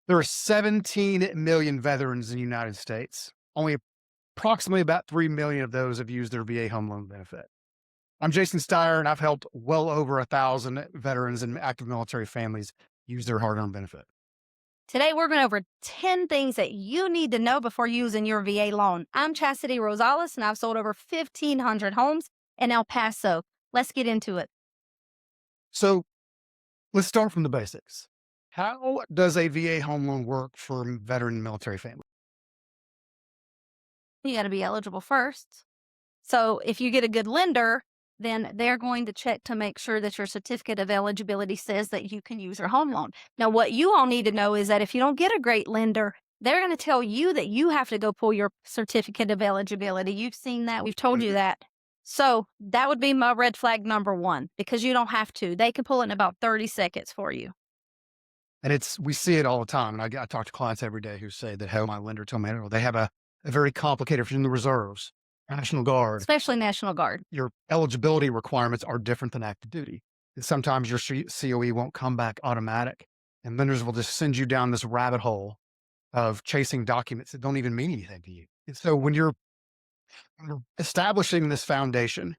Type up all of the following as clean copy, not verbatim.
There are 17 million veterans in the United States. Only approximately about 3 million of those have used their VA home loan benefit. I'm Jason Steyer, and I've helped well over 1,000 veterans and active military families use their hard-earned benefit. Today, we're going over 10 things that you need to know before using your VA loan. I'm Chastity Rosales, and I've sold over 1,500 homes in El Paso. Let's get into it. So let's start from the basics. How does a VA home loan work for veteran and military families? You got to be eligible first. So, if you get a good lender, then they're going to check to make sure that your certificate of eligibility says that you can use your home loan. Now, what you all need to know is that if you don't get a great lender, they're going to tell you that you have to go pull your certificate of eligibility. You've seen that. We've told you Mhm. that. So that would be my red flag number one because you don't have to. They can pull it in about 30 seconds for you, And we see it all the time. And I talk to clients every day who say that, "Hey, my lender told me," they have a very complicated, if you're in the reserves, National Guard, especially National Guard. your eligibility requirements are different than active duty. And sometimes your COE won't come back automatic, and lenders will just send you down this rabbit hole of chasing documents that don't even mean anything to you. And so when you're establishing this foundation,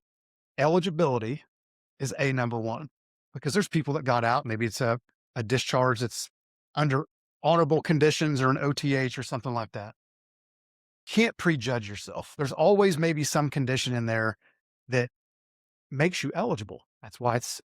eligibility is a number one, because there's people that got out. Maybe it's a discharge that's under honorable conditions or an OTH or something like that. Can't prejudge yourself. There's always maybe some condition in there that makes you eligible. That's why it's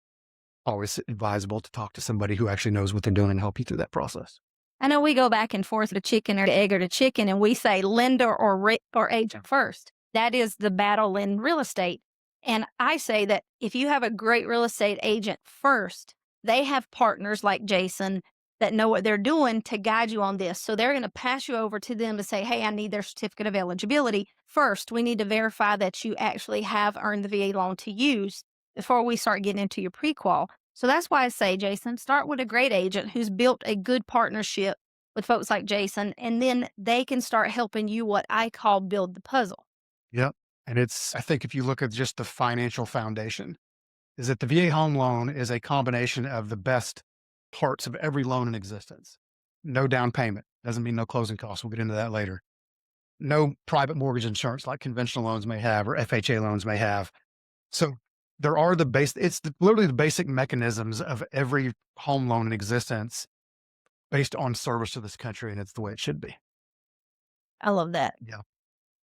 always advisable to talk to somebody who actually knows what they're doing and help you through that process. I know we go back and forth the chicken or the egg or the chicken, and we say lender or agent first. That is the battle in real estate. And I say that if you have a great real estate agent first, they have partners like Jason that know what they're doing to guide you on this. So they're going to pass you over to them to say, hey, I need their certificate of eligibility. First, we need to verify that you actually have earned the VA loan to use before we start getting into your pre-qual. So that's why I say, Jason, start with a great agent who's built a good partnership with folks like Jason, and then they can start helping you what I call build the puzzle. Yep. And I think if you look at just the financial foundation, is that the VA home loan is a combination of the best parts of every loan in existence. No down payment doesn't mean no closing costs. We'll get into that later. No private mortgage insurance like conventional loans may have or FHA loans may have. So there are literally the basic mechanisms of every home loan in existence based on service to this country, and it's the way it should be. I love that. Yeah.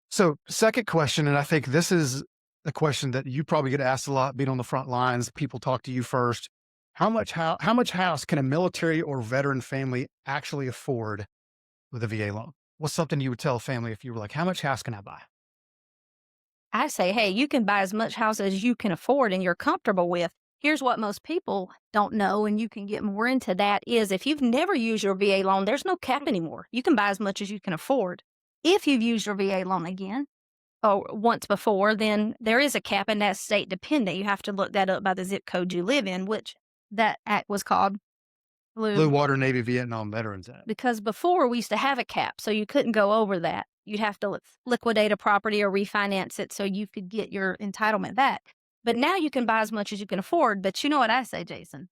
So second question, and I think this is a question that you probably get asked a lot being on the front lines. People talk to you first. How much house can a military or veteran family actually afford with a VA loan? What's something you would tell a family if you were like, how much house can I buy? I say, hey, you can buy as much house as you can afford and you're comfortable with. Here's what most people don't know, and you can get more into that is if you've never used your VA loan, there's no cap anymore. You can buy as much as you can afford. If you've used your VA loan again, or once before, then there is a cap and that's state dependent. You have to look that up by the zip code you live in, which that act was called Blue Blue. Water Navy Vietnam Veterans Act. Because before we used to have a cap, so you couldn't go over that. You'd have to liquidate a property or refinance it so you could get your entitlement back. But now you can buy as much as you can afford. But you know what I say, Jason?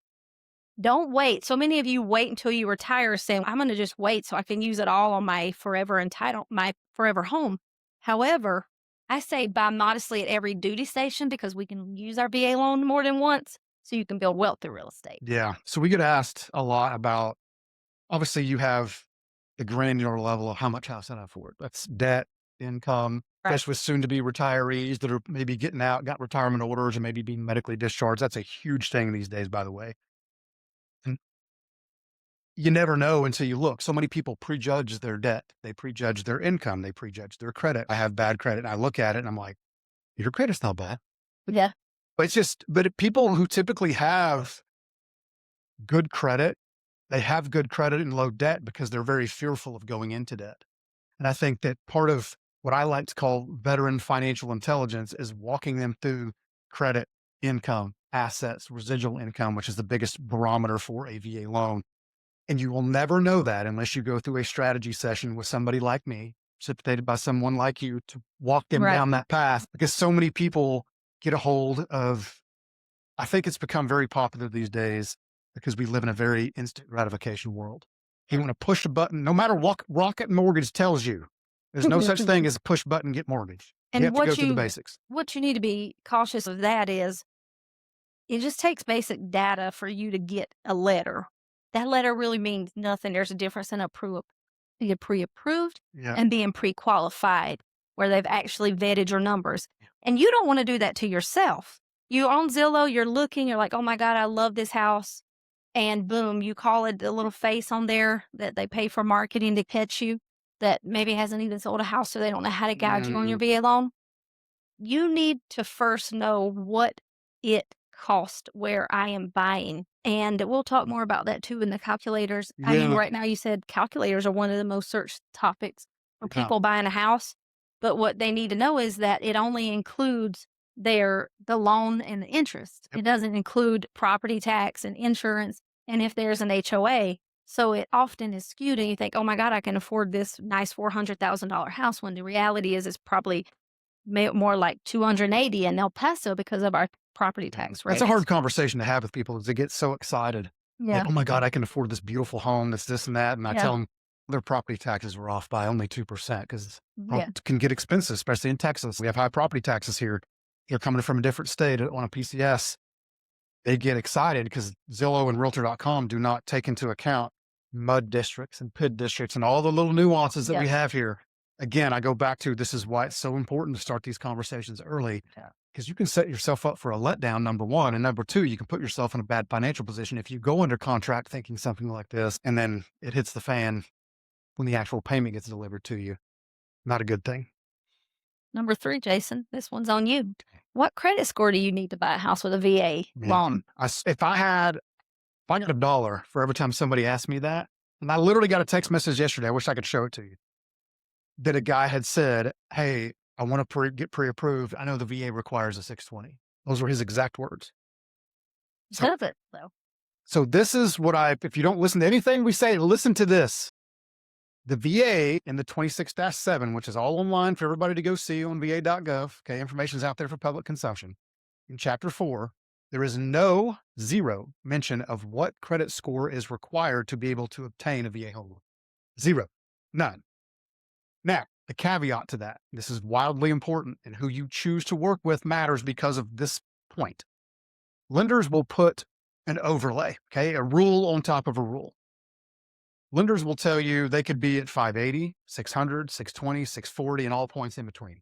Don't wait. So many of you wait until you retire saying, I'm going to just wait so I can use it all on my forever home. However, I say buy modestly at every duty station because we can use our VA loan more than once so you can build wealth through real estate. Yeah. So we get asked a lot about, obviously you have the granular level of how much house can I afford. That's debt, income, Right. especially with soon to be retirees that are maybe getting out, got retirement orders and maybe being medically discharged. That's a huge thing these days, by the way. And you never know until you look. So many people prejudge their debt. They prejudge their income. They prejudge their credit. I have bad credit. And I look at it and I'm like, your credit's not bad. Yeah. But people who typically have good credit, they have good credit and low debt because they're very fearful of going into debt. And I think that part of what I like to call veteran financial intelligence is walking them through credit, income, assets, residual income, which is the biggest barometer for a VA loan. And you will never know that unless you go through a strategy session with somebody like me, precipitated by someone like you to walk them Right. down that path, because so many people get a hold of, I think it's become very popular these days because we live in a very instant gratification world. You want to push a button, no matter what Rocket Mortgage tells you. There's no such thing as a push button, get mortgage. You And have to go through the basics. what you need to be cautious of that is it just takes basic data for you to get a letter. That letter really means nothing. There's a difference in being pre-approved Yeah. and being pre-qualified, where they've actually vetted your numbers. And you don't want to do that to yourself. You're on Zillow, you're looking, you're like, oh my God, I love this house. And boom, you call it the little face on there that they pay for marketing to catch you that maybe hasn't even sold a house, so they don't know how to guide you on your Mm, VA loan. You need to first know what it cost where I am buying. And we'll talk more about that too in the calculators. I mean, yeah. right now you said calculators are one of the most searched topics for Yeah. people buying a house. But what they need to know is that it only includes the loan and the interest. Yep. It doesn't include property tax and insurance and if there's an HOA. So it often is skewed and you think, oh my God, I can afford this nice $400,000 house when the reality is it's probably more like 280 in El Paso because of our property Yeah. tax That's a rates. hard conversation to have with people is they get so excited. Like, Yeah. oh my God, I can afford this beautiful home, this and that. And I Yeah. tell them their property taxes were off by only 2% because Yeah. it can get expensive, especially in Texas. We have high property taxes here. You're coming from a different state on a PCS. They get excited because Zillow and Realtor.com do not take into account mud districts and PID districts and all the little nuances that we Yeah. have here. Again, I go back to this is why it's so important to start these conversations early Yeah. because you can set yourself up for a letdown, number one. And number two, you can put yourself in a bad financial position if you go under contract thinking something like this and then it hits the fan when the actual payment gets delivered to you. Not a good thing. Number 3, Jason, this one's on you. What credit score do you need to buy a house with a VA Man, loan? if I got $1 for every time somebody asked me that, and I literally got a text message yesterday, I wish I could show it to you, that a guy had said, "Hey, I want to get pre-approved. I know the VA requires a 620." Those were his exact words. So, Does it though? so this is what if you don't listen to anything we say, listen to this. The VA in the 26-7, which is all online for everybody to go see on va.gov. Okay. Information's out there for public consumption. In chapter 4, there is zero mention of what credit score is required to be able to obtain a VA home loan. Zero. None. Now, the caveat to that, this is wildly important, and who you choose to work with matters because of this point. Lenders will put an overlay, okay, a rule on top of a rule. Lenders will tell you they could be at 580, 600, 620, 640, and all points in between.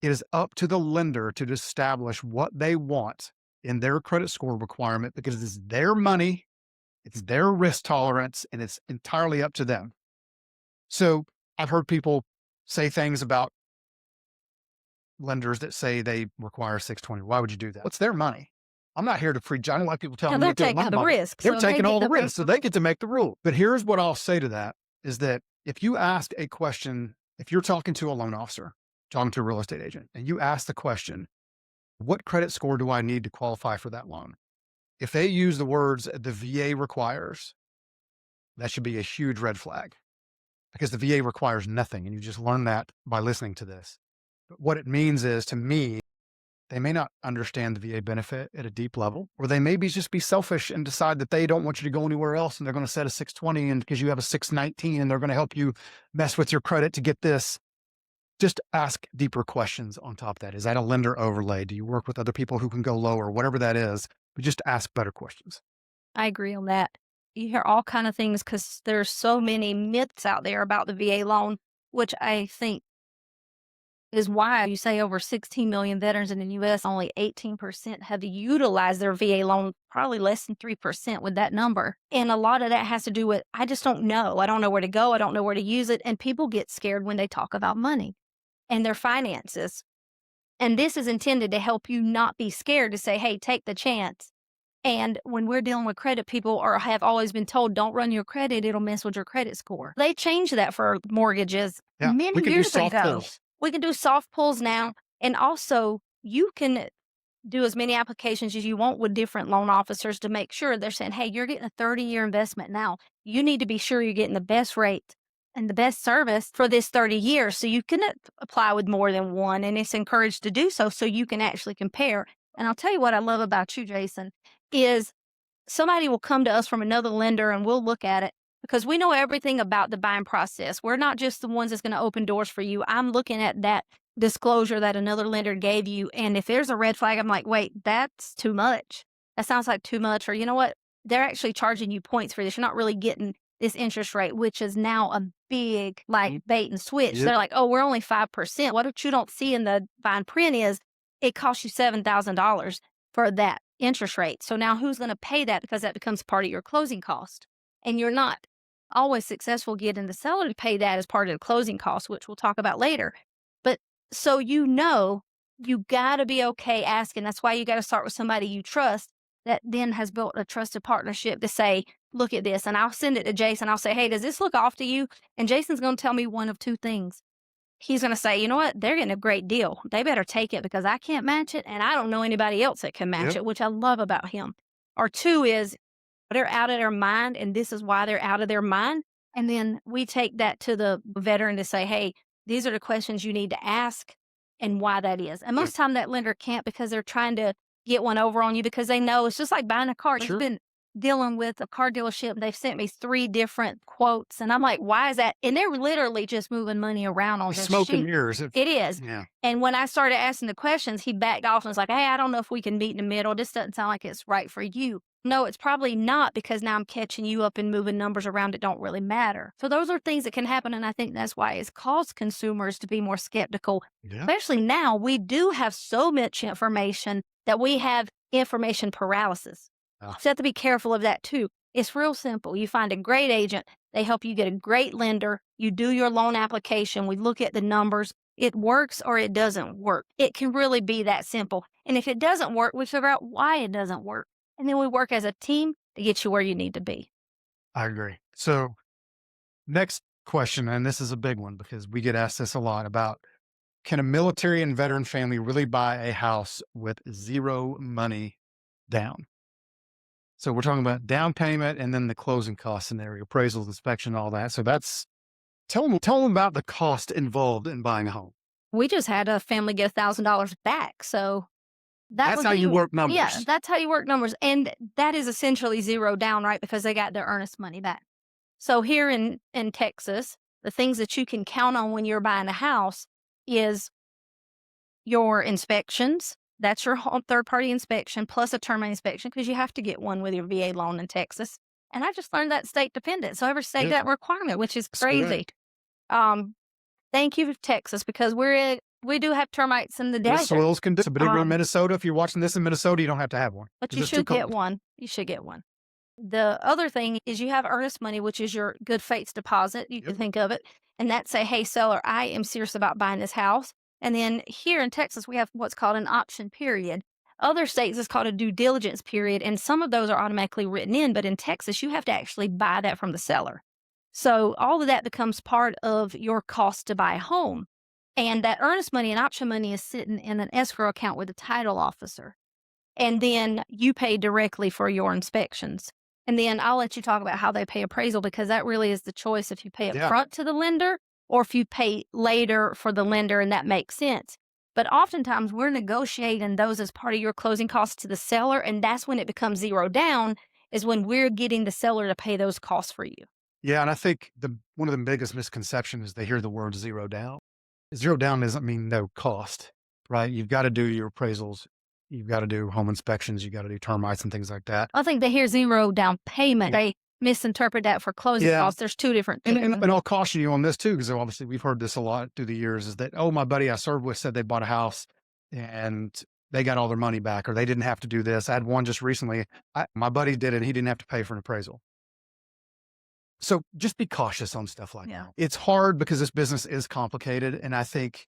It is up to the lender to establish what they want in their credit score requirement because it's their money, it's their risk tolerance, and it's entirely up to them. So I've heard people say things about lenders that say they require 620. Why would you do that? It's their money. I'm not here to preach. I don't like people telling Yeah, me they're what to do with taking my all the money. risk. They're so they taking all get the the risk, so they get to make the rule. But here's what I'll say to that is that if you ask a question, if you're talking to a loan officer, talking to a real estate agent, and you ask the question, what credit score do I need to qualify for that loan? If they use the words the VA requires, that should be a huge red flag because the VA requires nothing. And you just learn that by listening to this. But what it means is to me, they may not understand the VA benefit at a deep level, or they may just be selfish and decide that they don't want you to go anywhere else. And they're going to set a 620 and because you have a 619 and they're going to help you mess with your credit to get this. Just ask deeper questions on top of that. Is that a lender overlay? Do you work with other people who can go lower? Whatever that is, but just ask better questions. I agree on that. You hear all kind of things because there's so many myths out there about the VA loan, which I think is why you say over 16 million veterans in the U.S., only 18% have utilized their VA loan, probably less than 3% with that number. And a lot of that has to do with, I just don't know. I don't know where to go. I don't know where to use it. And people get scared when they talk about money and their finances. And this is intended to help you not be scared to say, hey, take the chance. And when we're dealing with credit, people have always been told, don't run your credit. It'll mess with your credit score. They changed that for mortgages Yeah, many we can do years soft ago. pulls. We can do soft pulls now. And also, you can do as many applications as you want with different loan officers to make sure they're saying, hey, you're getting a 30-year investment now. You need to be sure you're getting the best rate and the best service for this 30 years. So you can apply with more than one. And it's encouraged to do so you can actually compare. And I'll tell you what I love about you, Jason, is somebody will come to us from another lender and we'll look at it because we know everything about the buying process. We're not just the ones that's going to open doors for you. I'm looking at that disclosure that another lender gave you. And if there's a red flag, I'm like, wait, that's too much. That sounds like too much. Or you know what? They're actually charging you points for this. You're not really getting this interest rate, which is now a big like bait and switch. Yep. They're like, oh, we're only 5%. What you don't see in the fine print is it costs you $7,000 for that interest rate. So now who's going to pay that, because that becomes part of your closing cost? And you're not always successful getting the seller to pay that as part of the closing cost, which we'll talk about later. But so you got to be okay asking. That's why you got to start with somebody you trust that then has built a trusted partnership to say, look at this. And I'll send it to Jason. I'll say, hey, does this look off to you? And Jason's going to tell me one of two things. He's going to say, you know what? They're getting a great deal. They better take it because I can't match it. And I don't know anybody else that can match Yep. it, which I love about him. Or two is they're out of their mind. And this is why they're out of their mind. And then we take that to the veteran to say, hey, these are the questions you need to ask and why that is. And most of the time that lender can't, because they're trying to get one over on you, because they know it's just like buying a car. Sure. It's been dealing with a car dealership. They've sent me 3 different quotes. And I'm like, why is that? And they're literally just moving money around on this Smoke and sheet. mirrors. It is. Yeah. And when I started asking the questions, he backed off and was like, hey, I don't know if we can meet in the middle. This doesn't sound like it's right for you. No, it's probably not, because now I'm catching you up and moving numbers around that don't really matter. So those are things that can happen. And I think that's why it's caused consumers to be more skeptical. Yeah. Especially now, we do have so much information that we have information paralysis. Ah. So you have to be careful of that too. It's real simple. You find a great agent. They help you get a great lender. You do your loan application. We look at the numbers. It works or it doesn't work. It can really be that simple. And if it doesn't work, we figure out why it doesn't work. And then we work as a team to get you where you need to be. I agree. So next question, and this is a big one because we get asked this a lot about, can a military and veteran family really buy a house with zero money down? So we're talking about down payment and then the closing cost scenario, appraisals, inspection, all that. So tell them about the cost involved in buying a home. We just had a family get $1,000 back. So That's was how you zero. work numbers. Yeah, that's how you work numbers. And that is essentially zero down, right? Because they got their earnest money back. So here in Texas, the things that you can count on when you're buying a house is your inspections. That's your third-party inspection plus a termite inspection, because you have to get one with your VA loan in Texas. And I just learned that state dependent. So every state Yep. that requirement, which is That's crazy. Thank you, Texas, because we do have termites in the The desert. soils can do, but in Um, Minnesota, if you're watching this in Minnesota, you don't have to have one. But 'cause you it's too should get cold. one. You should get one. The other thing is you have earnest money, which is your good faith deposit. You can Yep. think of it. And that say, hey, seller, I am serious about buying this house. And then here in Texas, we have what's called an option period. Other states, it's called a due diligence period. And some of those are automatically written in. But in Texas, you have to actually buy that from the seller. So all of that becomes part of your cost to buy a home. And that earnest money and option money is sitting in an escrow account with a title officer. And then you pay directly for your inspections. And then I'll let you talk about how they pay appraisal, because that really is the choice if you pay up Yeah. front to the lender or if you pay later for the lender, and that makes sense. But oftentimes we're negotiating those as part of your closing costs to the seller. And that's when it becomes zero down, is when we're getting the seller to pay those costs for you. Yeah, and I think one of the biggest misconceptions is they hear the word zero down. Zero down doesn't mean no cost, right? You've got to do your appraisals. You've got to do home inspections. You got to do termites and things like that. I think they hear zero down payment. Yeah. They misinterpret that for closing Yeah. costs. There's two different And, things. and I'll caution you on this too, because obviously we've heard this a lot through the years, is that, oh, my buddy I served with said they bought a house and they got all their money back, or they didn't have to do this. I had one just recently. My buddy did it. He didn't have to pay for an appraisal. So just be cautious on stuff like Yeah. that. It's hard because this business is complicated. And I think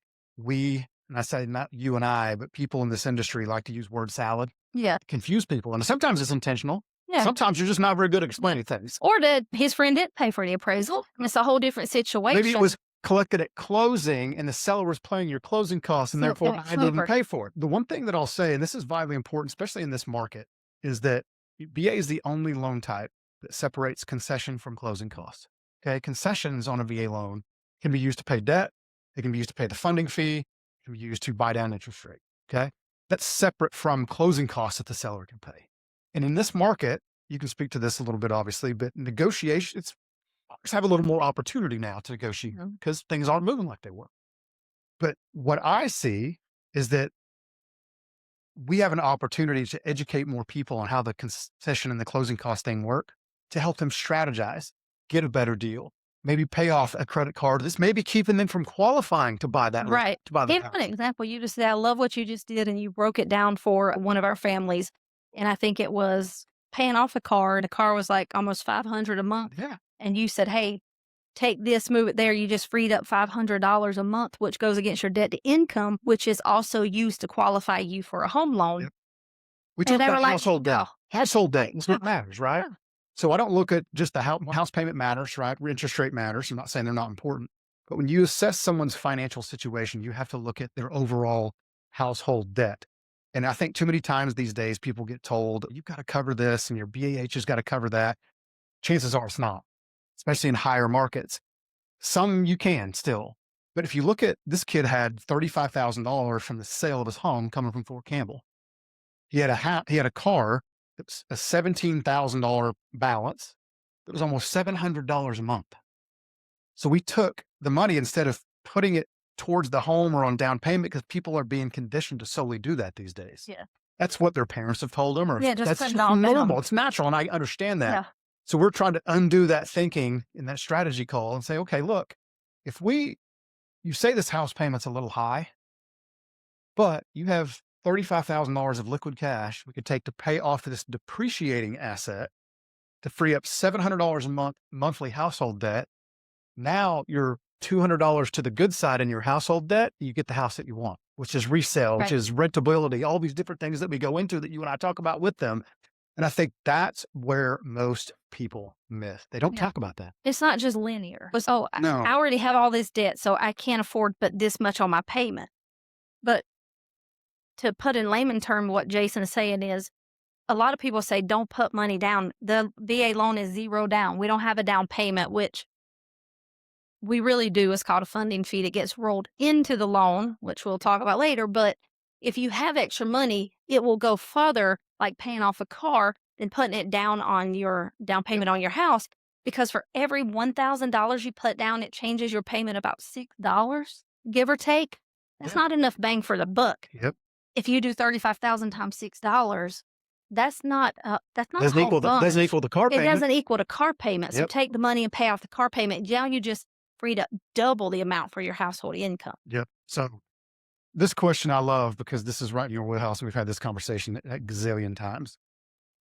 and I say not you and I, but people in this industry like to use word salad, Yeah. confuse people. And sometimes it's intentional. Yeah. Sometimes you're just not very good at explaining things. Or did his friend didn't pay for the appraisal? And it's a whole different situation. Maybe it was collected at closing and the seller was paying your closing costs and So, therefore yeah, I didn't super. pay for it. The one thing that I'll say, and this is vitally important, especially in this market, is that VA is the only loan type that separates concession from closing costs. Okay. Concessions on a VA loan can be used to pay debt. It can be used to pay the funding fee. It can be used to buy down interest rate. Okay. That's separate from closing costs that the seller can pay. And in this market, you can speak to this a little bit, obviously, but negotiation, sellers have a little more opportunity now to negotiate Mhm. because things aren't moving like they were. But what I see is that we have an opportunity to educate more people on how the concession and the closing cost thing work to help them strategize, get a better deal, maybe pay off a credit card. This may be keeping them from qualifying to buy that, Right. to buy the Give house. an example. You just said, I love what you just did, and you broke it down for one of our families. And I think it was paying off a car, and the car was like almost 500 a month. Yeah. And you said, hey, take this, move it there. You just freed up $500 a month, which goes against your debt to income, which is also used to qualify you for a home loan. Yep. We And talk they were about like, household debt. oh, Household debt is what yeah, matters, right? yeah. So I don't look at just the house payment matters, right? Interest rate matters. I'm not saying they're not important, but when you assess someone's financial situation, you have to look at their overall household debt. And I think too many times these days people get told you've got to cover this and your BAH has got to cover that. Chances are it's not, especially in higher markets. Some you can still, but if you look at this kid had $35,000 from the sale of his home coming from Fort Campbell. He had a car that was a $17,000 balance. It was almost $700 a month. So we took the money instead of putting it towards the home or on down payment because people are being conditioned to solely do that these days. Yeah. That's what their parents have told them, or Yeah, just that's put it just all normal. down. It's natural, and I understand that. Yeah. So we're trying to undo that thinking in that strategy call and say, okay, look, if you say this house payment's a little high, but you have $35,000 of liquid cash we could take to pay off this depreciating asset to free up $700 a month monthly household debt. Now you're $200 to the good side in your household debt. You get the house that you want, which is resale, which Right. is rentability, all these different things that we go into that you and I talk about with them. And I think that's where most people miss. They don't Yeah. talk about that. It's not just linear. It's, oh, No. I already have all this debt, so I can't afford but this much on my payment. But to put in layman term, what Jason is saying is a lot of people say don't put money down. The VA loan is zero down. We don't have a down payment, which we really do. It's called a funding fee that gets rolled into the loan, which we'll talk about later. But if you have extra money, it will go further, like paying off a car, than putting it down on your down payment on your house. Because for every $1,000 you put down, it changes your payment about $6, give or take. That's Yeah. not enough bang for the buck. Yep. If you do 35,000 times $6, that's not a Doesn't whole equal the bunch. doesn't equal the car It payment. doesn't equal the car payment. So Yep. take the money and pay off the car payment. Now you just freed up double the amount for your household income. Yep. So this question I love because this is right in your wheelhouse. And we've had this conversation a gazillion times.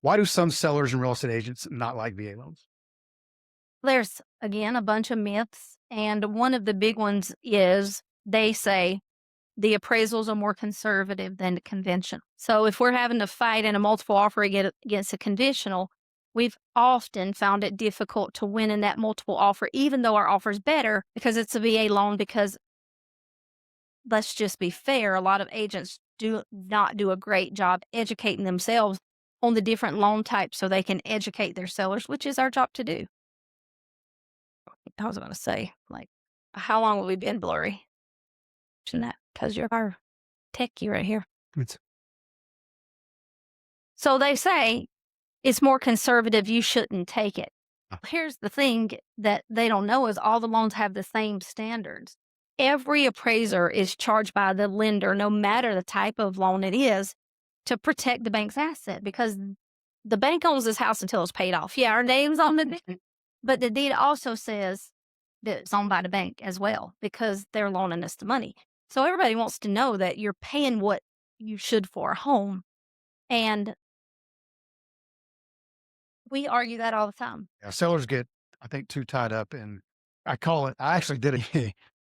Why do some sellers and real estate agents not like VA loans? There's, again, a bunch of myths. And one of the big ones is they say the appraisals are more conservative than the conventional. So if we're having to fight in a multiple offer against a conditional, we've often found it difficult to win in that multiple offer, even though our offer is better because it's a VA loan. Because let's just be fair, a lot of agents do not do a great job educating themselves on the different loan types so they can educate their sellers, which is our job to do. I was going to say, like, how long have we been blurry? Mention that because you're our techie right here. It's So they say it's more conservative. You shouldn't take it. Oh. Here's the thing that they don't know is all the loans have the same standards. Every appraiser is charged by the lender, no matter the type of loan it is, to protect the bank's asset because the bank owns this house until it's paid off. Yeah, our name's on the deed, but the deed also says that it's owned by the bank as well because they're loaning us the money. So everybody wants to know that you're paying what you should for a home. And we argue that all the time. Yeah, sellers get, I think, too tied up in, I actually did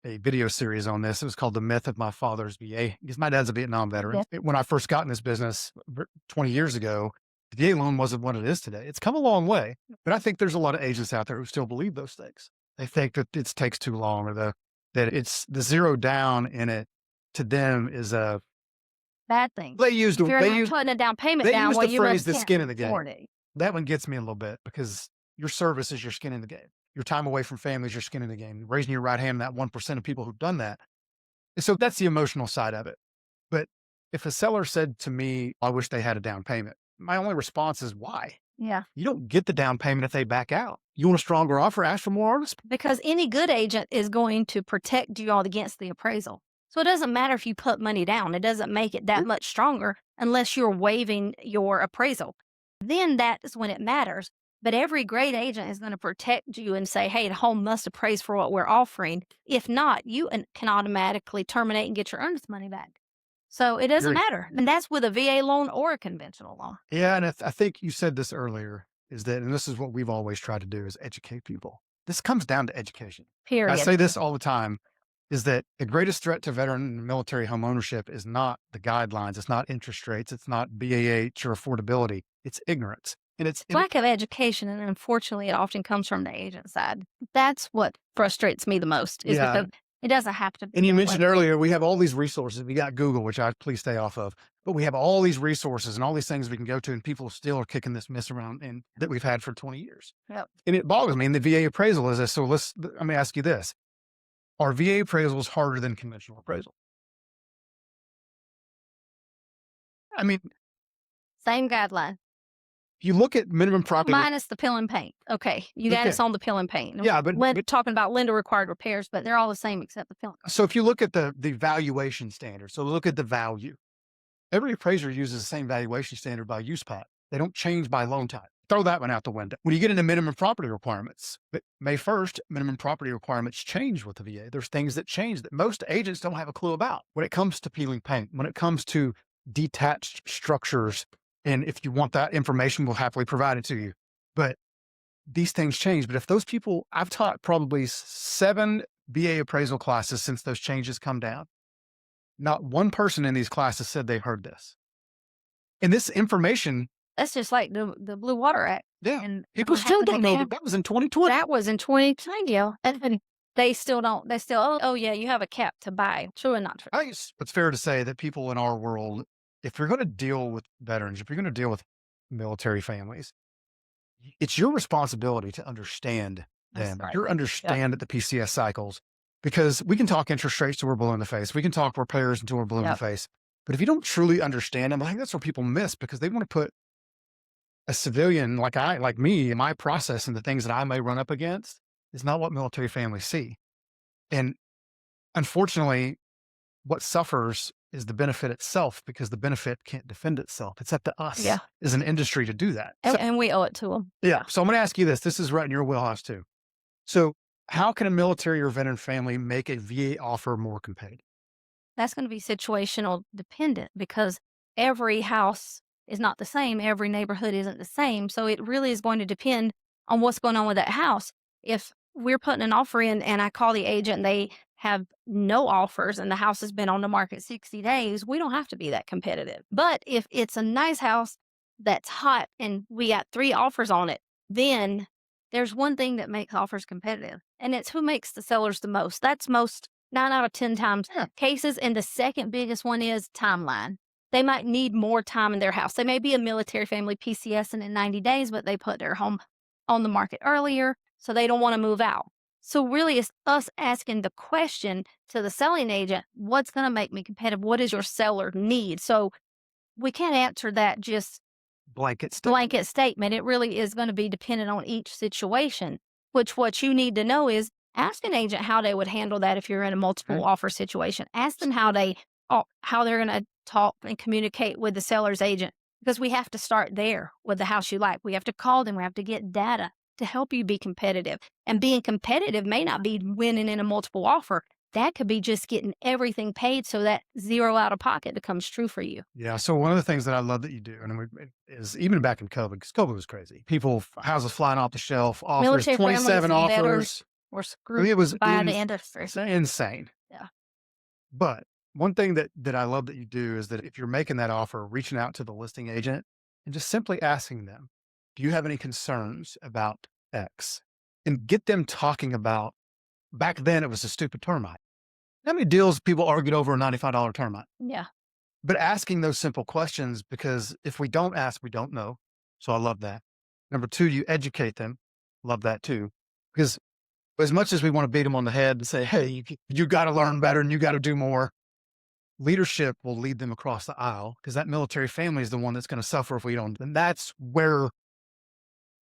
a video series on this. It was called The Myth of My Father's VA because my dad's a Vietnam veteran. When I first got in this business 20 years ago, the VA loan wasn't what it is today. It's come a long way, but I think there's a lot of agents out there who still believe those things. They think that it takes too long or that it's the zero down in it to them is a Bad thing. they used If you're they not used putting a down payment they down, use well, the you phrase must the can't skin in the game. afford it. That one gets me a little bit because your service is your skin in the game. Your time away from family is your skin in the game. Raising your right hand, that 1% of people who've done that. And so that's the emotional side of it. But if a seller said to me, I wish they had a down payment, my only response is why? Yeah. You don't get the down payment if they back out. You want a stronger offer? Ask for more artist. Because any good agent is going to protect you all against the appraisal. So it doesn't matter if you put money down, it doesn't make it that much stronger unless you're waiving your appraisal. Then that is when it matters. But every great agent is going to protect you and say, hey, the home must appraise for what we're offering. If not, you can automatically terminate and get your earnest money back. So it doesn't Agree. matter. And that's with a VA loan or a conventional loan. Yeah, and I think you said this earlier, is that, and this is what we've always tried to do, is educate people. This comes down to education. Period. I say this all the time, is that the greatest threat to veteran and military home ownership is not the guidelines, it's not interest rates, it's not BAH or affordability, it's ignorance. And it's Lack of education, and unfortunately, it often comes from the agent side. That's what frustrates me the most, is Yeah. because it doesn't have to be. And you that mentioned way. earlier, we have all these resources. We got Google, which I please stay off of, but we have all these resources and all these things we can go to, and people still are kicking this mess around and that we've had for 20 years. Yep. And it boggles me. And the VA appraisal is this. So let me ask you this. Are VA appraisals harder than conventional appraisal? I mean, Same guideline, if you look at minimum property, minus the pill and paint. Okay, you got Okay. us on the pill and paint. Yeah, but- we're talking about lender required repairs, but they're all the same except the pill. so if you look at the valuation standard, so look at the value. Every appraiser uses the same valuation standard by use pot. They don't change by loan type. Throw that one out the window. When you get into minimum property requirements, but May 1st, minimum property requirements change with the VA. There's things that change that most agents don't have a clue about. When it comes to peeling paint, when it comes to detached structures, and if you want that information, we'll happily provide it to you. But these things change. But if those people, I've taught probably 7 VA appraisal classes since those changes come down. Not one person in these classes said they heard this. And this information, That's just like the Blue Water Act. yeah, And people still don't know that was in 2020. that was in 2020. Yeah, and they still don't. They still, oh yeah, you have a cap to buy. True or not true? I think it's fair to say that people in our world, if you're going to deal with veterans, if you're going to deal with military families, it's your responsibility to understand That's them. right. You understand at the PCS cycles, because we can talk interest rates till we're blue in the face. We can talk repairs until we're blue in the Yep. face. But if you don't truly understand them, I think that's what people miss, because they want to put a civilian like me, in my process and the things that I may run up against is not what military families see. And unfortunately, what suffers is the benefit itself, because the benefit can't defend itself. It's up to us Yeah. as an industry to do that. And we owe it to them. Yeah. So I'm going to ask you this. This is right in your wheelhouse too. So how can a military or veteran family make a VA offer more competitive? That's going to be situational dependent, because every house is not the same. Every neighborhood isn't the same. So it really is going to depend on what's going on with that house. If we're putting an offer in and I call the agent and they have no offers and the house has been on the market 60 days, we don't have to be that competitive. But if it's a nice house that's hot and we got 3 offers on it, then there's one thing that makes offers competitive, and it's who makes the sellers the most. That's most 9 out of 10 times Yeah. cases. And the second biggest one is timeline. They might need more time in their house. They may be a military family PCS and in 90 days, but they put their home on the market earlier, so they don't want to move out. So really, it's us asking the question to the selling agent, what's going to make me competitive? What does your seller need? So we can't answer that just Blanket stuff. blanket statement. It really is going to be dependent on each situation, which what you need to know is ask an agent how they would handle that if you're in a multiple Okay. offer situation. Ask them how they're going to talk and communicate with the seller's agent, because we have to start there with the house you like. We have to call them. We have to get data to help you be competitive. And being competitive may not be winning in a multiple offer. That could be just getting everything paid so that 0 out of pocket becomes true for you. Yeah. So one of the things that I love that you do, is even back in COVID, because COVID was crazy. Houses flying off the shelf, offers, Military families 27 and veterans offers. We're I screwed mean, it was by the industry. insane. Yeah. But one thing that I love that you do is that if you're making that offer, reaching out to the listing agent and just simply asking them, do you have any concerns about X? And get them talking about, back then it was a stupid termite. How many deals people argued over a $95 termite? Yeah. But asking those simple questions, because if we don't ask, we don't know. So I love that. Number 2, you educate them. Love that too. Because as much as we want to beat them on the head and say, hey, you got to learn better and you got to do more, leadership will lead them across the aisle, because that military family is the one that's going to suffer if we don't. And that's where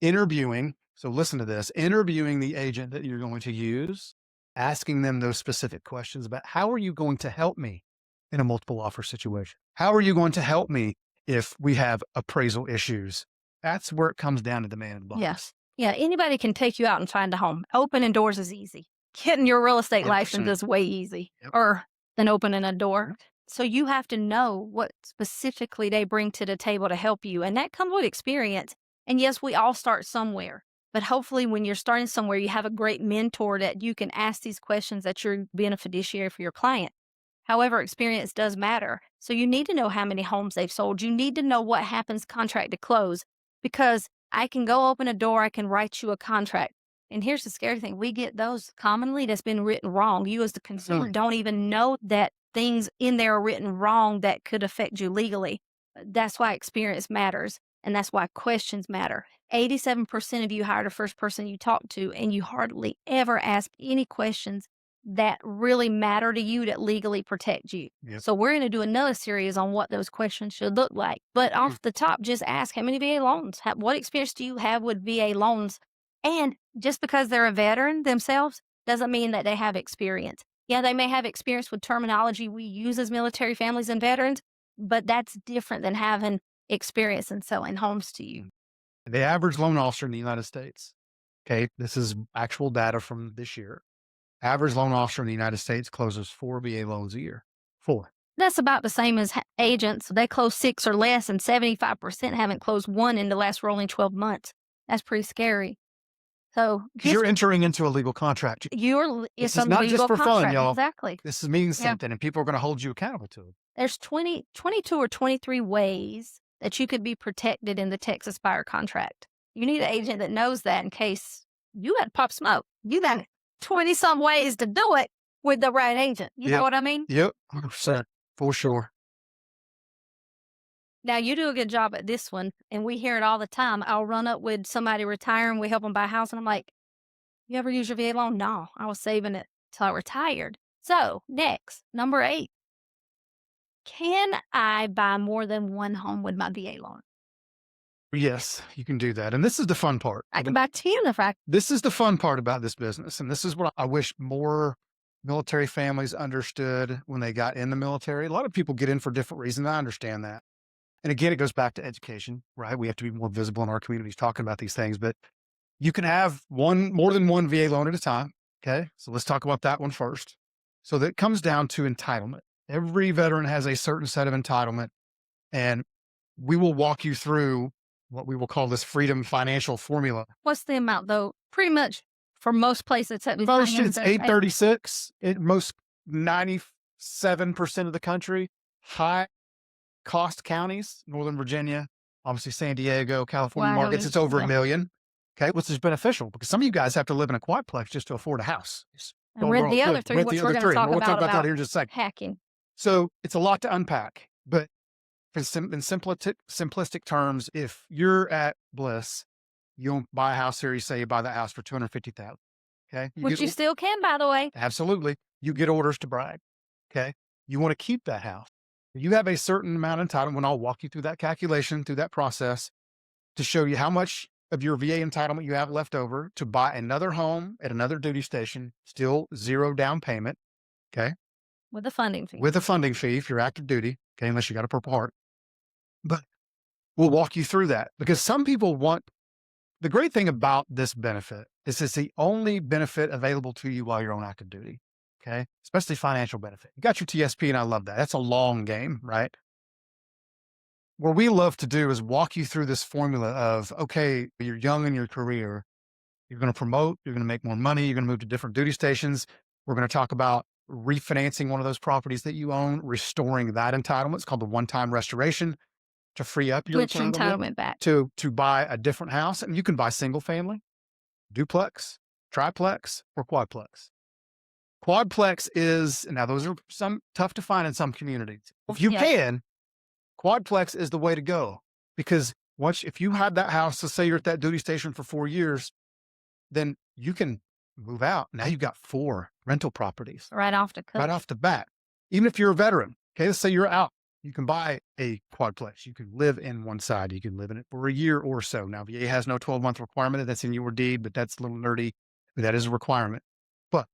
interviewing. So listen to this, interviewing the agent that you're going to use, asking them those specific questions about how are you going to help me in a multiple offer situation? How are you going to help me if we have appraisal issues? That's where it comes down to the man in the box. Yes. Yeah. Anybody can take you out and find a home. Opening doors is easy. Getting your real estate license 100%. is way easy Yep. or than opening a door. Yep. So you have to know what specifically they bring to the table to help you. And that comes with experience. And yes, we all start somewhere. But hopefully, when you're starting somewhere, you have a great mentor that you can ask these questions that you're being a fiduciary for your client. However, experience does matter. So you need to know how many homes they've sold. You need to know what happens contract to close because I can go open a door, I can write you a contract. And here's the scary thing we get those commonly that's been written wrong. You, as the consumer, don't even know that things in there are written wrong that could affect you legally. That's why experience matters. And that's why questions matter. 87% of you hire the first person you talk to, and you hardly ever ask any questions that really matter to you that legally protect you. Yep. So we're going to do another series on what those questions should look like. But off the top, just ask how many VA loans, what experience do you have with VA loans? And just because they're a veteran themselves doesn't mean that they have experience. Yeah, they may have experience with terminology we use as military families and veterans, but that's different than having experience in selling homes to you. The average loan officer in the United States, okay, this is actual data from this year. Average loan officer in the United States closes 4 VA loans a year. 4. That's about the same as agents. They close 6 or less, and 75% haven't closed one in the last rolling 12 months. That's pretty scary. So 'Cause you're entering into a legal contract. it's This is a not just legal for fun, contract. y'all. Exactly. This means Yeah. something, and people are going to hold you accountable to it. There's 22 or 23 ways that you could be protected in the Texas Fire contract. You need an agent that knows that in case you got to pop smoke. You got 20 some ways to do it with the right agent. You know Yep. what I mean? Yep, 100%, for sure. Now you do a good job at this one, and we hear it all the time. I'll run up with somebody retiring, we help them buy a house, and I'm like, you ever use your VA loan? No, I was saving it till I retired. So next, number 8. Can I buy more than one home with my VA loan? Yes, you can do that, and this is the fun part. I can buy 10 if I. This is the fun part about this business, and this is what I wish more military families understood when they got in the military. A lot of people get in for different reasons. I understand that. And again, it goes back to education, right? We have to be more visible in our communities talking about these things, but you can have more than one VA loan at a time. Okay. So let's talk about that one first. So that comes down to entitlement. Every veteran has a certain set of entitlement, and we will walk you through what we will call this freedom financial formula. What's the amount though? Pretty much for most places, except Most it's 836. Most 97% of the country, high cost counties, Northern Virginia, obviously San Diego, California Wyoming, markets, it's over yeah. $1 million. Okay, which is beneficial because some of you guys have to live in a quadplex just to afford a house. And rent the other 3, which we're going to talk We'll talk about that about here in just a second. hacking. So it's a lot to unpack, but in simplistic terms, if you're at Bliss, you don't buy a house here, you say you buy that house for $250,000. Okay, Which you still can, by the way. absolutely, you get orders to brag. Okay, you want to keep that house. You have a certain amount of entitlement. When I'll walk you through that calculation, through that process, to show you how much of your VA entitlement you have left over to buy another home at another duty station, still 0 down payment. Okay, With a funding fee. with a funding fee if you're active duty. Okay, unless you got a Purple Heart. But we'll walk you through that because some people want. The great thing about this benefit is it's the only benefit available to you while you're on active duty. Okay, especially financial benefit. You got your TSP, and I love that. That's a long game, right? What we love to do is walk you through this formula of, okay, you're young in your career, you're going to promote, you're going to make more money, you're going to move to different duty stations. We're going to talk about refinancing one of those properties that you own, restoring that entitlement. It's called the one-time restoration to free up your Which entitlement back. to buy a different house. And you can buy single family, duplex, triplex, or quadplex. Quadplex is, now those are some tough to find in some communities. If you Yeah. can, quadplex is the way to go because if you had that house, let's say you're at that duty station for 4 years, then you can move out. Now you've got 4 rental properties Right off the cut. right off the bat. Even if you're a veteran, okay, let's say you're out, You can buy a quadplex. You can live in one side. You can live in it for a year or so. Now, VA has no 12-month requirement. That's in your deed, but that's a little nerdy. But that is a requirement. But,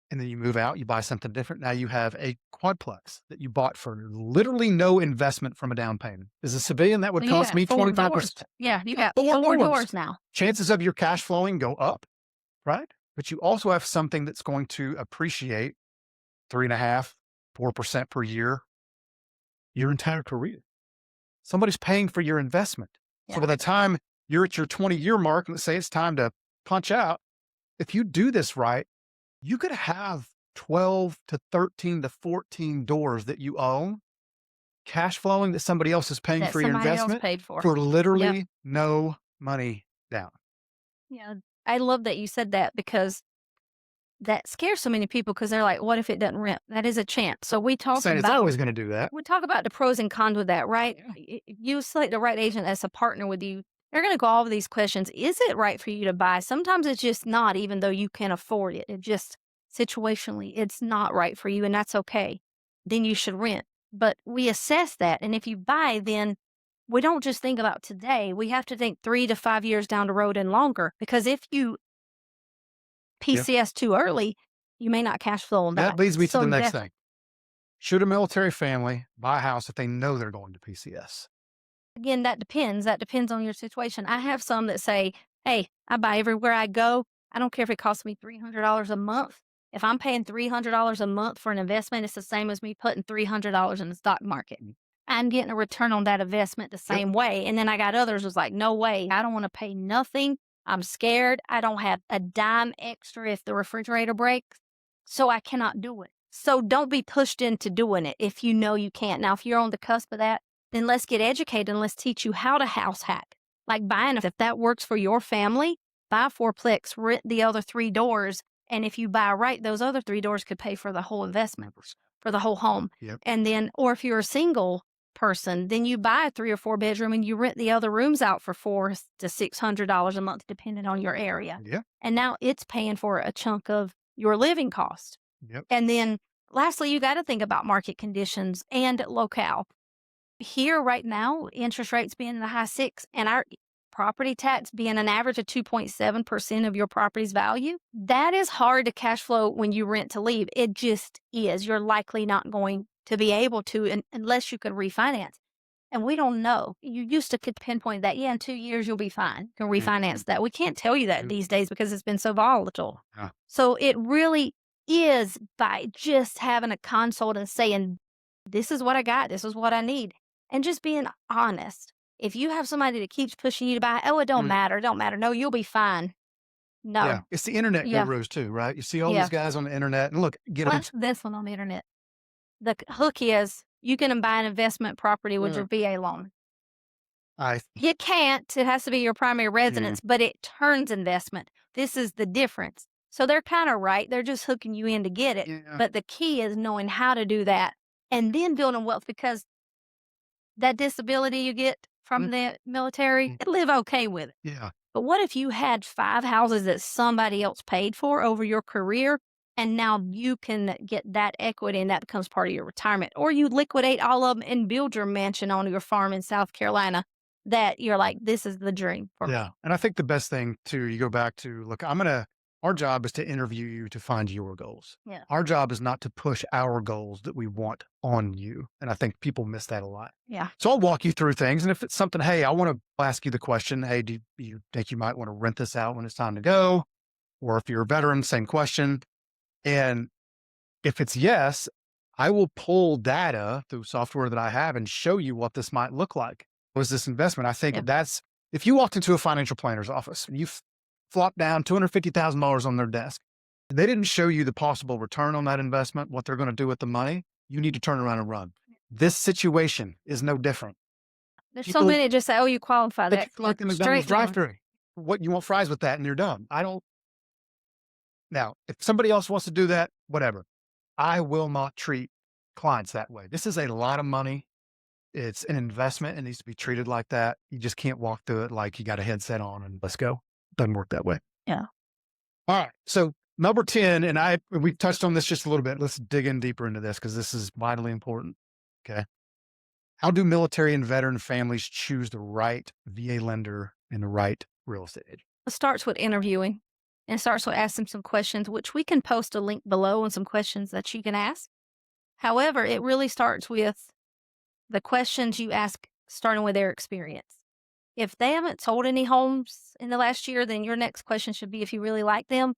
and then you move out, you buy something different. Now you have a quadplex that you bought for literally no investment from a down payment. As a civilian, that would Well, you cost got me 4 25%. doors. Yeah, you got Four 4 doors. doors now. Chances of your cash flowing go up, right? But you also have something that's going to appreciate 3.5%, 4% per year your entire career. Somebody's paying for your investment. So Yeah. by the time you're at your 20-year mark, let's say it's time to punch out, if you do this right, you could have 12 to 13 to 14 doors that you own, cash flowing that somebody else is paying That for your somebody else investment paid for. for literally no money down. Yeah. I love that you said that because that scares so many people because they're like, what if it doesn't rent? That is a chance. So we talk Saying it's about always going to do that. we talk about the pros and cons with that, right? If you select the right agent as a partner with you, they're going to go over these questions. Is it right for you to buy? Sometimes it's just not, even though you can afford it. It just situationally, it's not right for you, and that's okay. Then you should rent. But we assess that. And if you buy, then we don't just think about today. We have to think 3 to 5 years down the road and longer. Because if you Yep. PCS too early, you may not cash flow on that. That leads me to So the next invest- thing. Should a military family buy a house if they know they're going to PCS? Again, that depends. That depends on your situation. I have some that say, hey, I buy everywhere I go. I don't care if it costs me $300 a month. If I'm paying $300 a month for an investment, it's the same as me putting $300 in the stock market. I'm getting a return on that investment the same way. And then I got others who's like, no way. I don't want to pay nothing. I'm scared. I don't have a dime extra if the refrigerator breaks. So I cannot do it. So don't be pushed into doing it if you know you can't. Now, if you're on the cusp of that, then let's get educated and let's teach you how to house hack. Like buying, if that works for your family, buy a fourplex, rent the other 3 doors. And if you buy right, those other 3 doors could pay for the whole investment, for the whole home. Yep. And then, or if you're a single person, then you buy a 3 or 4 bedroom and you rent the other rooms out for $400 to $600 a month, depending on your area. Yeah. And now it's paying for a chunk of your living cost. Yep. And then lastly, you got to think about market conditions and locale. Here right now, interest rates being in the high 6 and our property tax being an average of 2.7% of your property's value, that is hard to cash flow when you rent to leave. It just is. You're likely not going to be able to unless you could refinance. And we don't know. You used to could pinpoint that, yeah, in 2 years you'll be fine. You can refinance that. We can't tell you that Mhm. these days because it's been so volatile. Yeah. So it really is by just having a consult and saying, this is what I got, this is what I need. And just being honest. If you have somebody that keeps pushing you to buy, oh, it don't Mm. matter, don't matter. No, you'll be fine. No. Yeah. It's the internet Yeah. gurus too, right? You see all Yeah. these guys on the internet and look, get them. Watch this one on the internet. The hook is you can buy an investment property with your VA loan. You can't. It has to be your primary residence, but it turns investment. This is the difference. So they're kind of right. They're just hooking you in to get it. Yeah. But the key is knowing how to do that and then building wealth, because that disability you get from the military, live okay with it. Yeah. But what if you had 5 houses that somebody else paid for over your career, and now you can get that equity and that becomes part of your retirement? Or you liquidate all of them and build your mansion on your farm in South Carolina that you're like, this is the dream for me. Yeah. And I think the best thing too, you go back to, look, our job is to interview you to find your goals. Yeah. Our job is not to push our goals that we want on you. And I think people miss that a lot. Yeah. So I'll walk you through things. And if it's something, hey, I want to ask you the question, hey, do you think you might want to rent this out when it's time to go? Or if you're a veteran, same question. And if it's yes, I will pull data through software that I have and show you what this might look like. Was this investment? I think Yeah. that's, if you walked into a financial planner's office and you flopped down $250,000 on their desk, they didn't show you the possible return on that investment, what they're going to do with the money, you need to turn around and run. This situation is no different. There's People- so many that just say, oh, you qualify. They That kick like the straight McDonald's line. drive-thru. What, you want fries with that and you're done. Now, if somebody else wants to do that, whatever. I will not treat clients that way. This is a lot of money. It's an investment. It needs to be treated like that. You just can't walk through it like you got a headset on and let's go. Doesn't work that way. Yeah. All right. So number 10, and we've touched on this just a little bit. Let's dig in deeper into this because this is vitally important. Okay. How do military and veteran families choose the right VA lender and the right real estate agent? It starts with interviewing and starts with asking some questions, which we can post a link below and some questions that you can ask. However, it really starts with the questions you ask, starting with their experience. If they haven't sold any homes in the last year, then your next question should be, if you really like them,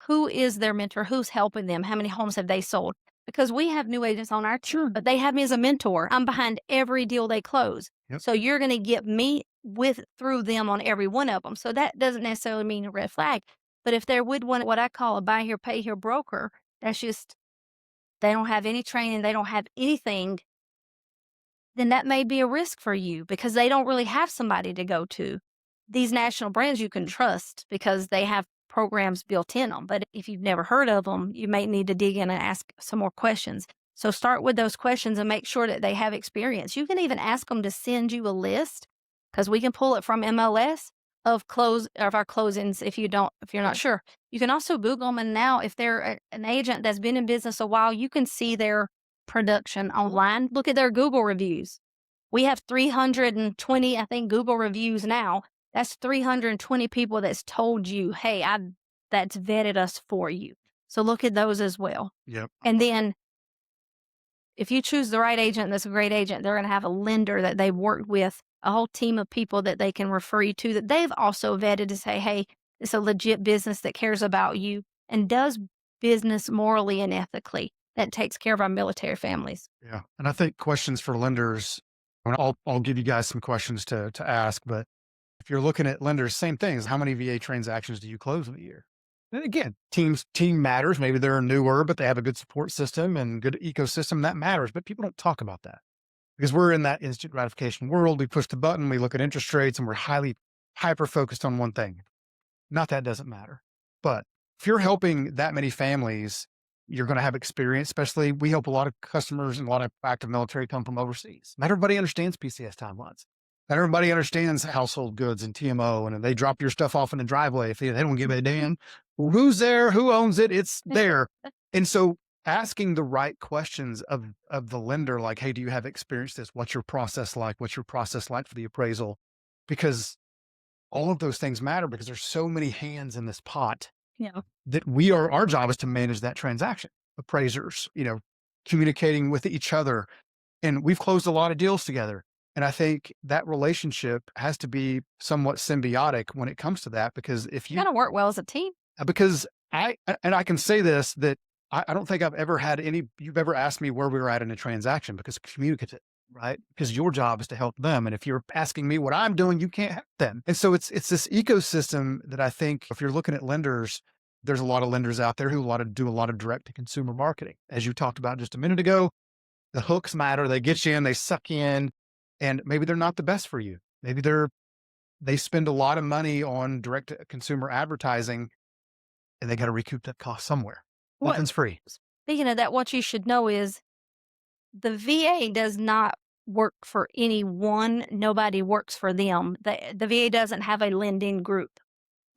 who is their mentor? Who's helping them? How many homes have they sold? Because we have new agents on our team, but they have me as a mentor. I'm behind every deal they close. Yep. So you're going to get me through them on every one of them. So that doesn't necessarily mean a red flag. But if they're with one, what I call a buy here, pay here broker, that's just, they don't have any training, they don't have anything, then that may be a risk for you because they don't really have somebody to go to. These national brands you can trust because they have programs built in them. But if you've never heard of them, you may need to dig in and ask some more questions. So start with those questions and make sure that they have experience. You can even ask them to send you a list because we can pull it from MLS of our closings if you're not sure. You can also Google them, and now if they're an agent that's been in business a while, you can see their production online. Look at their Google reviews. We have 320, I think, Google reviews now. That's 320 people that's told you, hey, that's vetted us for you. So look at those as well. Yep. And then if you choose the right agent, that's a great agent, they're going to have a lender that they've worked with, a whole team of people that they can refer you to that they've also vetted to say, hey, it's a legit business that cares about you and does business morally and ethically, that takes care of our military families. Yeah. And I think questions for lenders, and I'll give you guys some questions to ask, but if you're looking at lenders, same things. How many VA transactions do you close in a year? And again, team matters. Maybe they're newer, but they have a good support system and good ecosystem. That matters, but people don't talk about that because we're in that instant gratification world. We push the button, we look at interest rates, and we're hyper focused on one thing. Not that doesn't matter. But if you're helping that many families, you're going to have experience, especially we help a lot of customers and a lot of active military come from overseas. Not everybody understands PCS timelines. Not everybody understands household goods and TMO, and they drop your stuff off in the driveway. If they don't give a damn, who's there, who owns it, it's there. And so asking the right questions of the lender, like, hey, do you have experience this? What's your process like? What's your process like for the appraisal? Because all of those things matter because there's so many hands in this pot. Yeah. That our job is to manage that transaction. Appraisers, communicating with each other. And we've closed a lot of deals together. And I think that relationship has to be somewhat symbiotic when it comes to that, because if you Got to work well as a team. because I can say this, that I don't think I've ever had you've ever asked me where we were at in a transaction because communicative, right? Because your job is to help them. And if you're asking me what I'm doing, you can't help them. And so it's this ecosystem that I think if you're looking at lenders, there's a lot of lenders out there who do a lot of direct to consumer marketing. As you talked about just a minute ago, the hooks matter. They get you in, they suck you in, and maybe they're not the best for you. Maybe they spend a lot of money on direct to consumer advertising and they got to recoup that cost somewhere. Nothing's free. Speaking of that, what you should know is the VA does not work for anyone. Nobody works for them. The VA doesn't have a lending group.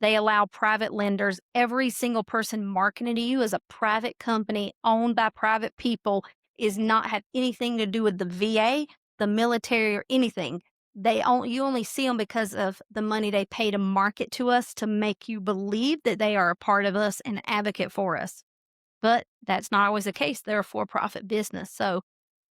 They allow private lenders. Every single person marketing to you is a private company owned by private people, is not have anything to do with the VA, the military, or anything. You only see them because of the money they pay to market to us to make you believe that they are a part of us and advocate for us. But that's not always the case. They're a for-profit business. So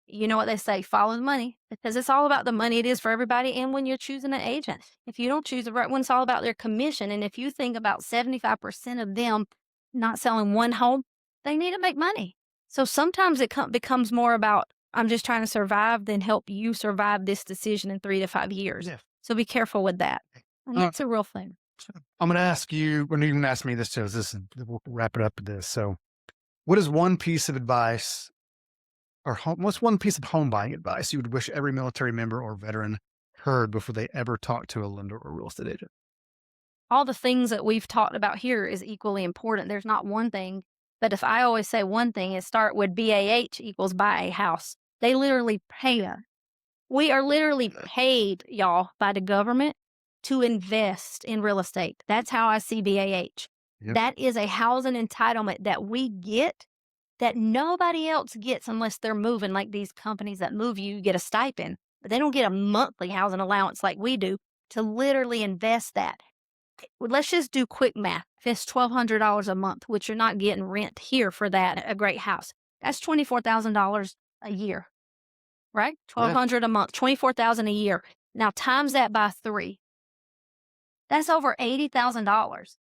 you know what they say, follow the money, because it's all about the money. It is for everybody. And when you're choosing an agent, if you don't choose the right one, it's all about their commission. And if you think about 75% of them not selling one home, they need to make money. So sometimes it becomes more about, I'm just trying to survive than help you survive this decision in 3 to 5 years. Yeah. So be careful with that. And that's a real thing. I'm going to ask you, when you can ask me this too, we'll wrap it up with this. So what is one piece of advice what's one piece of home buying advice you would wish every military member or veteran heard before they ever talk to a lender or real estate agent? All the things that we've talked about here is equally important. There's not one thing, but if I always say one thing, it start with BAH equals buy a house. They literally pay us. We are literally paid, y'all, by the government to invest in real estate. That's how I see BAH. Yep. That is a housing entitlement that we get that nobody else gets unless they're moving. Like these companies that move you get a stipend, but they don't get a monthly housing allowance like we do to literally invest that. Well, let's just do quick math. If it's $1,200 a month, which you're not getting rent here for that, a great house, that's $24,000 a year, right? Yeah. 1,200 a month, 24,000 a year. Now times that by 3. That's over $80,000.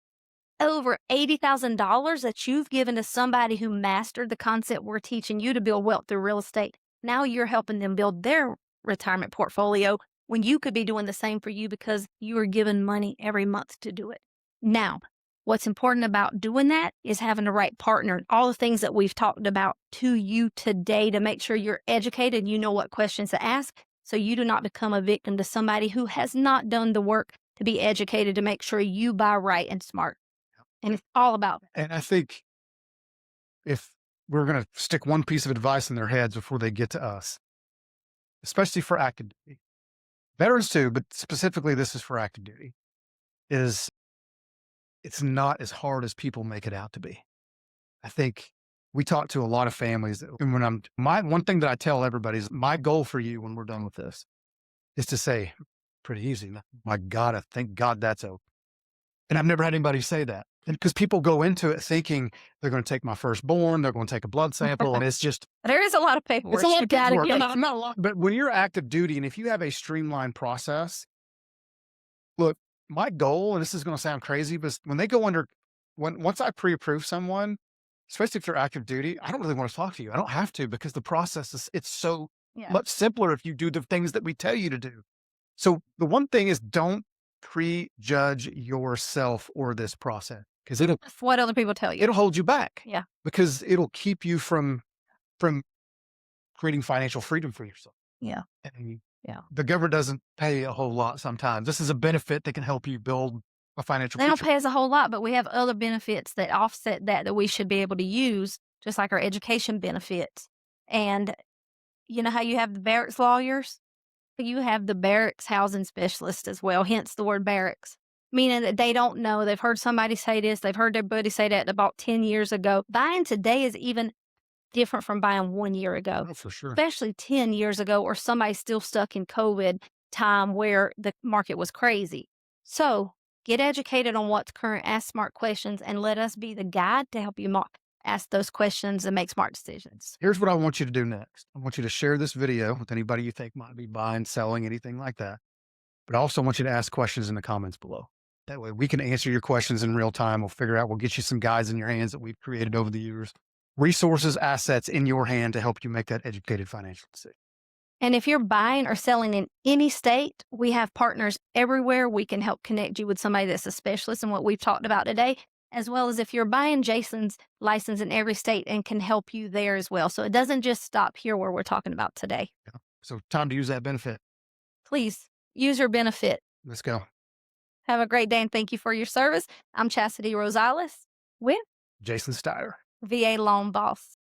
Over $80,000 that you've given to somebody who mastered the concept we're teaching you to build wealth through real estate. Now you're helping them build their retirement portfolio when you could be doing the same for you because you are given money every month to do it. Now, what's important about doing that is having the right partner. All the things that we've talked about to you today to make sure you're educated, you know what questions to ask, so you do not become a victim to somebody who has not done the work to be educated to make sure you buy right and smart. And it's all about that. And I think if we're going to stick one piece of advice in their heads before they get to us, especially for active duty, veterans too, but specifically this is for active duty, is it's not as hard as people make it out to be. I think we talk to a lot of families, and when my one thing that I tell everybody is my goal for you when we're done with this is to say, pretty easy. My God, I thank God that's open. And I've never had anybody say that. And because people go into it thinking they're going to take my firstborn, they're going to take a blood sample, and it's just There is a lot of paperwork. it's a lot you of gotta paperwork. get. Not a lot, but when you're active duty, and if you have a streamlined process, look, my goal, and this is going to sound crazy, but when they go under, once I pre-approve someone, especially if they're active duty, I don't really want to talk to you. I don't have to because the process it's so Yeah. much simpler if you do the things that we tell you to do. So the one thing is don't prejudge yourself or this process because That's what other people tell you. it'll hold you back. Yeah. Because it'll keep you from creating financial freedom for yourself. Yeah. And Yeah. the government doesn't pay a whole lot sometimes. This is a benefit that can help you build a financial They don't future. pay us a whole lot, but we have other benefits that offset that we should be able to use, just like our education benefits. And you know how you have the barracks lawyers? You have the barracks housing specialist as well, hence the word barracks, meaning that they don't know. They've heard somebody say this, they've heard their buddy say that about 10 years ago. Buying today is even different from buying 1 year ago, Oh, for sure. especially 10 years ago, or somebody's still stuck in COVID time where the market was crazy. So get educated on what's current, ask smart questions, and let us be the guide to help you ask those questions and make smart decisions. Here's what I want you to do next. I want you to share this video with anybody you think might be buying, selling, anything like that. But I also want you to ask questions in the comments below. That way we can answer your questions in real time. We'll get you some guides in your hands that we've created over the years. Resources, assets in your hand to help you make that educated financial decision. And if you're buying or selling in any state, we have partners everywhere. We can help connect you with somebody that's a specialist in what we've talked about today, as well as if you're buying, Jason's licensed in every state and can help you there as well. So it doesn't just stop here where we're talking about today. Yeah. So time to use that benefit. Please use your benefit. Let's go. Have a great day and thank you for your service. I'm Chastity Rosales with Jason Steyer. VA Loan Boss.